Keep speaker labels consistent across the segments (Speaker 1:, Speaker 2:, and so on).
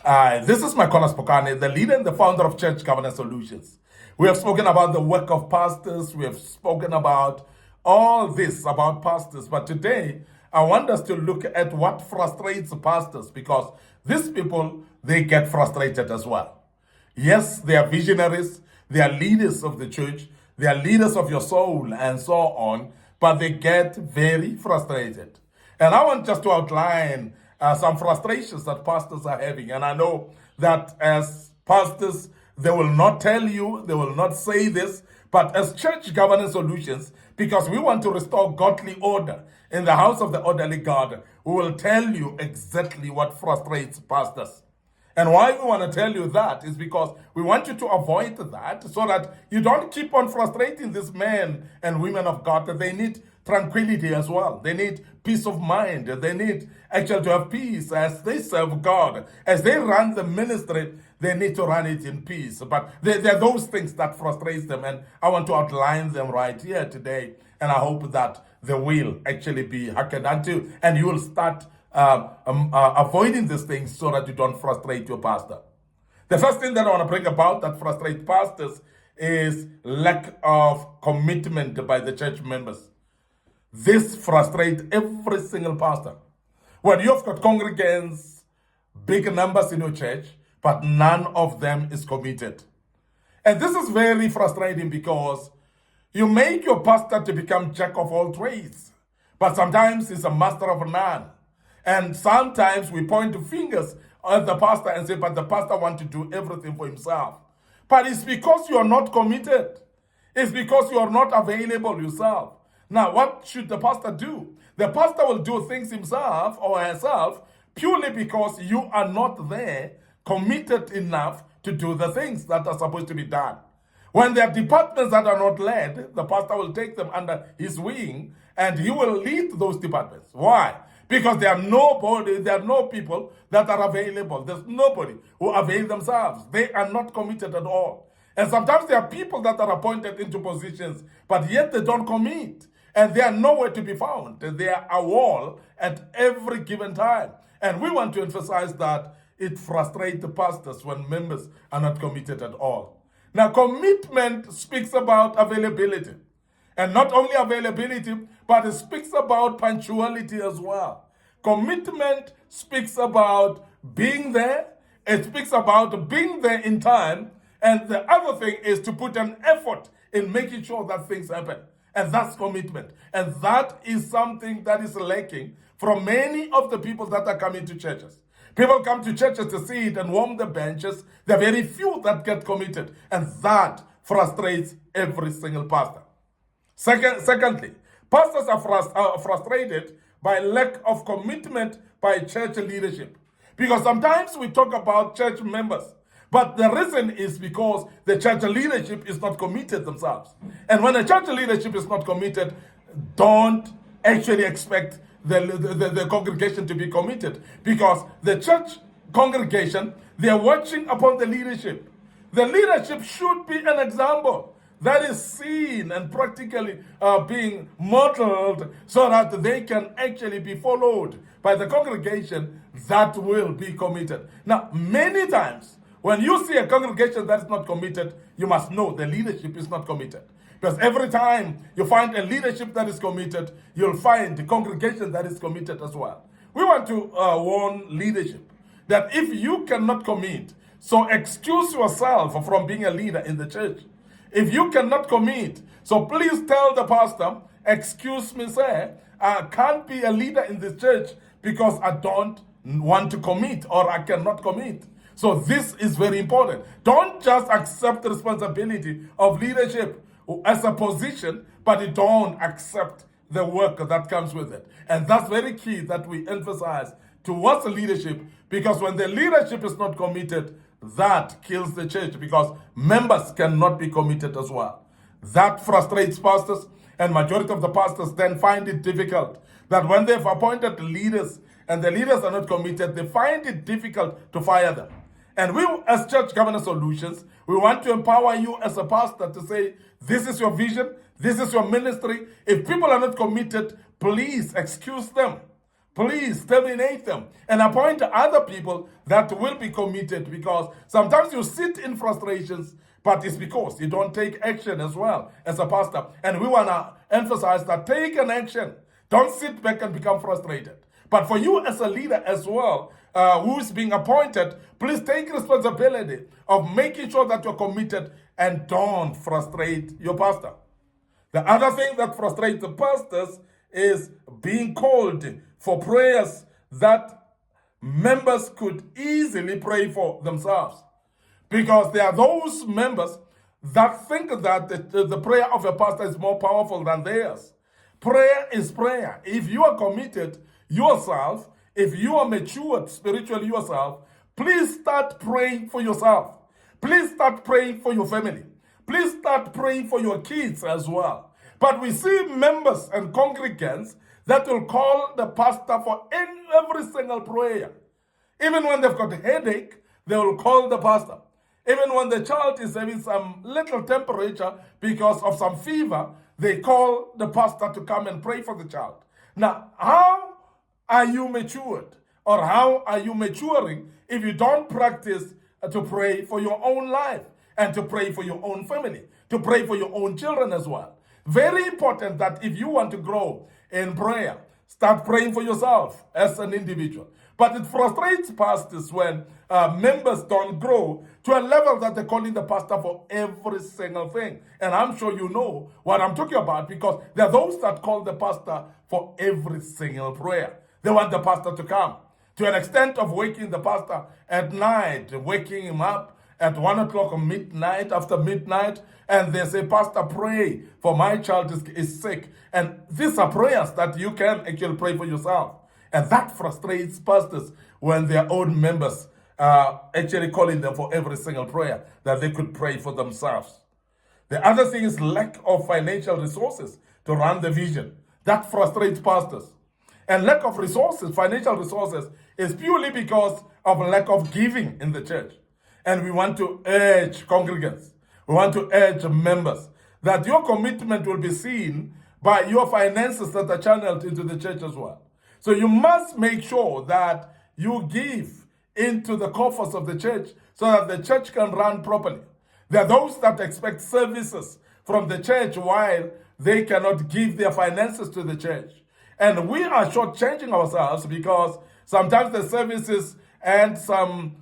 Speaker 1: This is MIcornus Phokane, the leader and the founder of Church Governance Solutions. We have spoken about the work of pastors. We have spoken about all this about pastors. But today, I want us to look at what frustrates pastors, because these people, they get frustrated as well. Yes, they are visionaries. They are leaders of the church. They are leaders of your soul and so on. But they get very frustrated. And I want just to outline some frustrations that pastors are having. And I know that as pastors, they will not tell you, they will not say this, but as Church Governance Solutions, because we want to restore godly order in the house of the orderly God, we will tell you exactly what frustrates pastors. And why we want to tell you that is because we want you to avoid that so that you don't keep on frustrating these men and women of God, that they need tranquility as well. They need peace of mind. They need actually to have peace as they serve God. As they run the ministry, they need to run it in peace. But there are those things that frustrate them, and I want to outline them right here today. And I hope that they will actually be hearkened unto, and you will start avoiding these things so that you don't frustrate your pastor. The first thing that I want to bring about that frustrates pastors is lack of commitment by the church members. This frustrates every single pastor. When you've got congregants, big numbers in your church, but none of them is committed. And this is very frustrating because you make your pastor to become jack of all trades, but sometimes he's a master of none. And sometimes we point to fingers at the pastor and say, but the pastor wants to do everything for himself. But it's because you are not committed. It's because you are not available yourself. Now, what should the pastor do? The pastor will do things himself or herself purely because you are not there committed enough to do the things that are supposed to be done. When there are departments that are not led, the pastor will take them under his wing and he will lead those departments. Why? Because there are no people that are available. There's nobody who avail themselves. They are not committed at all. And sometimes there are people that are appointed into positions, but yet they don't commit. And they are nowhere to be found. They are a wall at every given time. And we want to emphasize that it frustrates the pastors when members are not committed at all. Now, commitment speaks about availability. And not only availability, but it speaks about punctuality as well. Commitment speaks about being there. It speaks about being there in time. And the other thing is to put an effort in making sure that things happen. And that's commitment. And that is something that is lacking from many of the people that are coming to churches. People come to churches to sit and warm the benches. There are very few that get committed. And that frustrates every single pastor. Secondly, pastors are frustrated by lack of commitment by church leadership. Because sometimes we talk about church members, but the reason is because the church leadership is not committed themselves. And when the church leadership is not committed, don't actually expect the congregation to be committed. Because the church congregation, they are watching upon the leadership. The leadership should be an example that is seen and practically being modeled so that they can actually be followed by the congregation that will be committed. Now, many times, when you see a congregation that is not committed, you must know the leadership is not committed. Because every time you find a leadership that is committed, you'll find the congregation that is committed as well. We want to warn leadership that if you cannot commit, so excuse yourself from being a leader in the church. If you cannot commit, so please tell the pastor, excuse me, sir, I can't be a leader in this church because I don't want to commit or I cannot commit. So this is very important. Don't just accept the responsibility of leadership as a position, but you don't accept the work that comes with it. And that's very key that we emphasize towards the leadership, because when the leadership is not committed, that kills the church, because members cannot be committed as well. That frustrates pastors, and majority of the pastors then find it difficult that when they've appointed leaders and the leaders are not committed, they find it difficult to fire them. And we, as Church Governance Solutions, we want to empower you as a pastor to say, this is your vision, this is your ministry. If people are not committed, please excuse them. please terminate them and appoint other people that will be committed, because sometimes you sit in frustrations, but it's because you don't take action as well as a pastor. And we want to emphasize that take an action. Don't sit back and become frustrated. But for you as a leader as well, who's being appointed, please take responsibility of making sure that you're committed and don't frustrate your pastor. The other thing that frustrates the pastors is being called for prayers that members could easily pray for themselves. Because there are those members that think that the prayer of a pastor is more powerful than theirs. Prayer is prayer. If you are committed yourself, if you are matured spiritually yourself, please start praying for yourself. Please start praying for your family. Please start praying for your kids as well. But we see members and congregants that will call the pastor for every single prayer. Even when they've got a headache, they will call the pastor. Even when the child is having some little temperature because of some fever, they call the pastor to come and pray for the child. Now, how are you matured? Or how are you maturing if you don't practice to pray for your own life and to pray for your own family, to pray for your own children as well? Very important that if you want to grow in prayer, start praying for yourself as an individual. But it frustrates pastors when members don't grow to a level that they're calling the pastor for every single thing. And I'm sure you know what I'm talking about, because there are those that call the pastor for every single prayer. They want the pastor to come, to an extent of waking the pastor at night, waking him up at 1 o'clock or midnight, after midnight, and they say, Pastor, pray for my child is sick. And these are prayers that you can actually pray for yourself. And that frustrates pastors when their own members are actually calling them for every single prayer that they could pray for themselves. The other thing is lack of financial resources to run the vision. That frustrates pastors. And lack of resources, financial resources, is purely because of lack of giving in the church. And we want to urge congregants, we want to urge members that your commitment will be seen by your finances that are channeled into the church as well. So you must make sure that you give into the coffers of the church so that the church can run properly. There are those that expect services from the church while they cannot give their finances to the church. And we are shortchanging ourselves because sometimes the services and some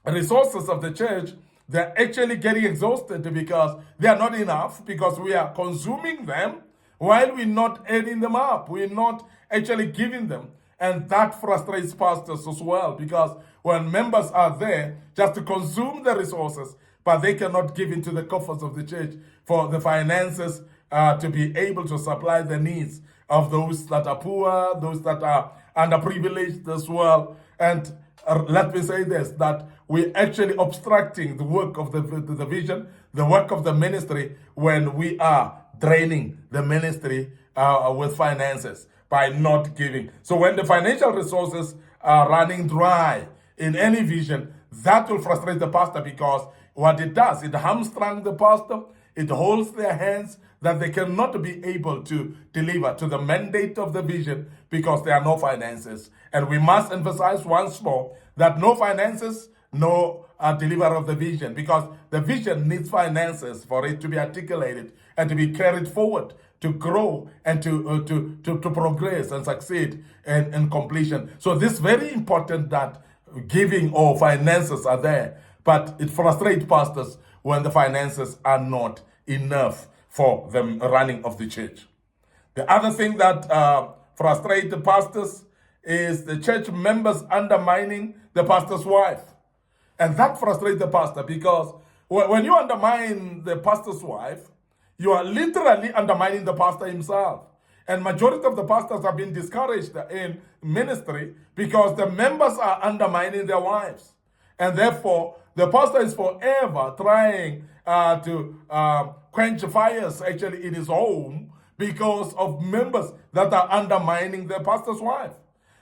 Speaker 1: resources of the church, they're actually getting exhausted because they are not enough, because we are consuming them while we're not adding them up. We're not actually giving them. And that frustrates pastors as well, because when members are there just to consume the resources, but they cannot give into the coffers of the church for the finances to be able to supply the needs of those that are poor, those that are underprivileged as well. And let me say this, that we're actually obstructing the work of the vision, the work of the ministry, when we are draining the ministry with finances by not giving. So when the financial resources are running dry in any vision, that will frustrate the pastor, because what it does, it hamstrings the pastor, it holds their hands that they cannot be able to deliver to the mandate of the vision because there are no finances. And we must emphasize once more that no finances, no deliver of the vision, because the vision needs finances for it to be articulated and to be carried forward, to grow and to progress and succeed in completion. So this is very important that giving or finances are there, but it frustrates pastors when the finances are not enough for the running of the church. The other thing that frustrates the pastors is the church members undermining the pastor's wife. And that frustrates the pastor, because when you undermine the pastor's wife, you are literally undermining the pastor himself. And majority of the pastors have been discouraged in ministry because the members are undermining their wives. And therefore, the pastor is forever trying to quench fires actually in his home because of members that are undermining the pastor's wife.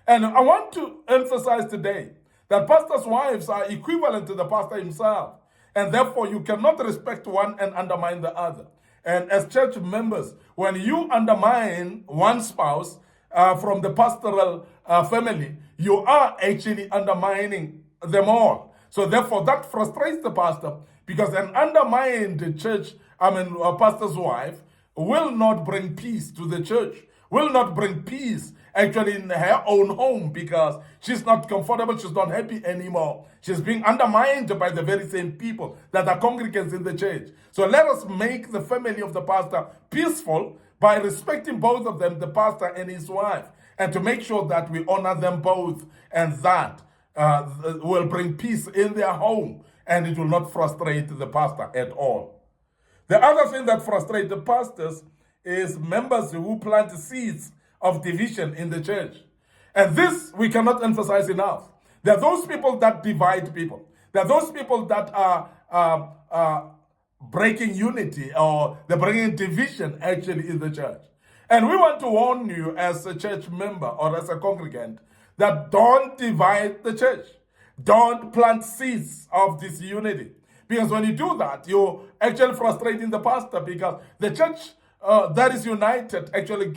Speaker 1: And I want to emphasize today that pastors' wives are equivalent to the pastor himself. And therefore, you cannot respect one and undermine the other. And as church members, when you undermine one spouse, from the pastoral family, you are actually undermining them all. So therefore, that frustrates the pastor, because an undermined church, a pastor's wife, will not bring peace to the church, will not bring peace actually in her own home, because she's not comfortable, she's not happy anymore. She's being undermined by the very same people that are congregants in the church. So let us make the family of the pastor peaceful by respecting both of them, the pastor and his wife, and to make sure that we honor them both, and that will bring peace in their home, and it will not frustrate the pastor at all. The other thing that frustrates the pastors is members who plant seeds of division in the church. And this we cannot emphasize enough. There are those people that divide people. There are those people that are breaking unity, or they're bringing division actually in the church. And we want to warn you as a church member or as a congregant that don't divide the church. Don't plant seeds of disunity. Because when you do that, you're actually frustrating the pastor, because the church that is united actually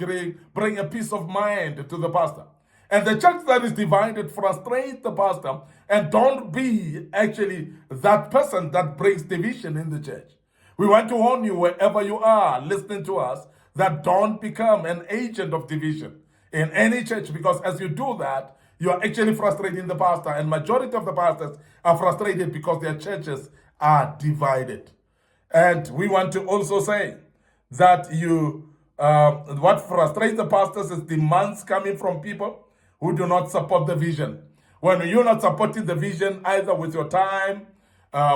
Speaker 1: bring a peace of mind to the pastor. And the church that is divided frustrates the pastor, and don't be actually that person that brings division in the church. We want to warn you, wherever you are listening to us, that don't become an agent of division in any church, because as you do that, you are actually frustrating the pastor, and majority of the pastors are frustrated because their churches are divided. And we want to also say that what frustrates the pastors is demands coming from people who do not support the vision. When you're not supporting the vision, either with your time,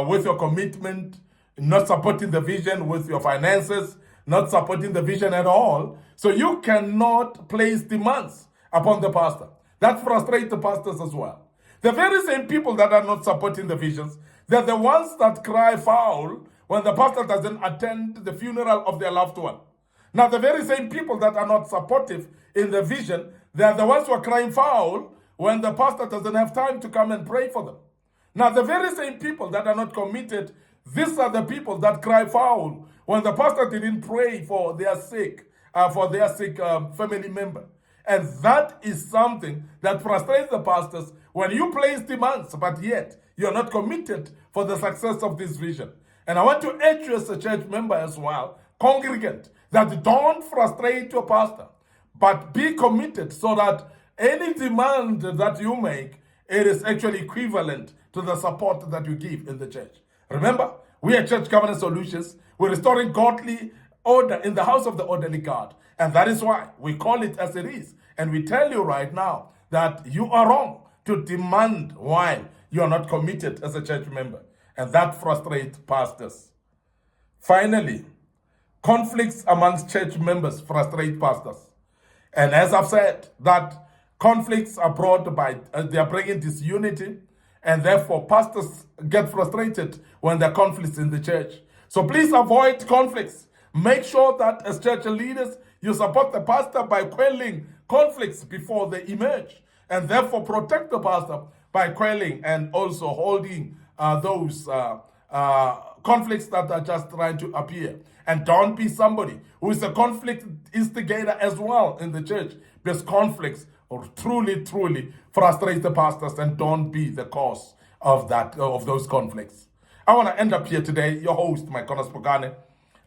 Speaker 1: with your commitment, not supporting the vision with your finances, not supporting the vision at all, so you cannot place demands upon the pastor. That frustrates the pastors as well. The very same people that are not supporting the visions, they're the ones that cry foul when the pastor doesn't attend the funeral of their loved one. Now, the very same people that are not supportive in the vision, they're the ones who are crying foul when the pastor doesn't have time to come and pray for them. Now, the very same people that are not committed, these are the people that cry foul when the pastor didn't pray for their sick family member. And that is something that frustrates the pastors, when you place demands, but yet you're not committed for the success of this vision. And I want to urge you as a church member as well, congregant, that don't frustrate your pastor, but be committed, so that any demand that you make, it is actually equivalent to the support that you give in the church. Remember, we are Church Covenant Solutions. We're restoring godly order in the house of the orderly God. And that is why we call it as it is. And we tell you right now that you are wrong to demand while you are not committed as a church member. And that frustrates pastors. Finally, conflicts amongst church members frustrate pastors. And as I've said, that conflicts are brought by, they are bringing disunity, and therefore pastors get frustrated when there are conflicts in the church. So please avoid conflicts. Make sure that as church leaders, you support the pastor by quelling conflicts before they emerge, and therefore protect the pastor by quelling and also holding those conflicts that are just trying to appear. And don't be somebody who is a conflict instigator as well in the church, because conflicts truly frustrate the pastors, and don't be the cause of those conflicts. I want to end up here today, your host, MIcornus Phokane.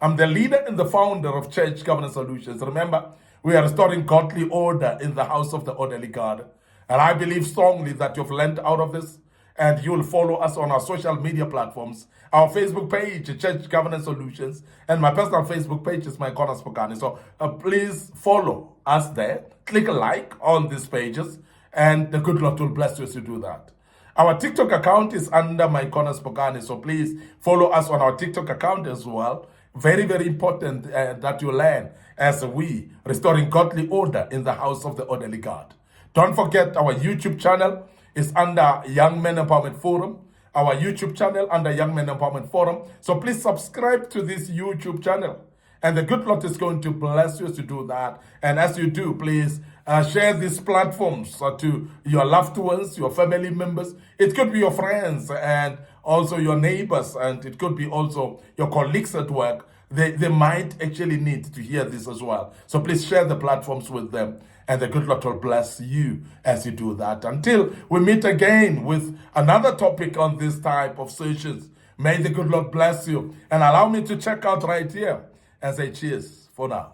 Speaker 1: I'm the leader and the founder of Church Covenant Solutions. Remember, we are restoring godly order in the house of the orderly God. And I believe strongly that you've learned out of this, and you'll follow us on our social media platforms. Our Facebook page, Church Covenant Solutions, and my personal Facebook page is MIcornus Phokane. So please follow us there. Click a like on these pages, and the good Lord will bless you as you do that. Our TikTok account is under MIcornus Phokane, so please follow us on our TikTok account as well. Very important that you learn as we restoring godly order in the house of the orderly God. Don't forget, our YouTube channel is under Young Men Empowerment Forum. Our YouTube channel under Young Men Empowerment Forum. So please subscribe to this YouTube channel. And the good Lord is going to bless you as you do that. And as you do, please share these platforms to your loved ones, your family members. It could be your friends and also your neighbors. And it could be also your colleagues at work. they might actually need to hear this as well. So please share the platforms with them. And the good Lord will bless you as you do that. Until we meet again with another topic on this type of sessions, may the good Lord bless you. And allow me to check out right here and say cheers for now.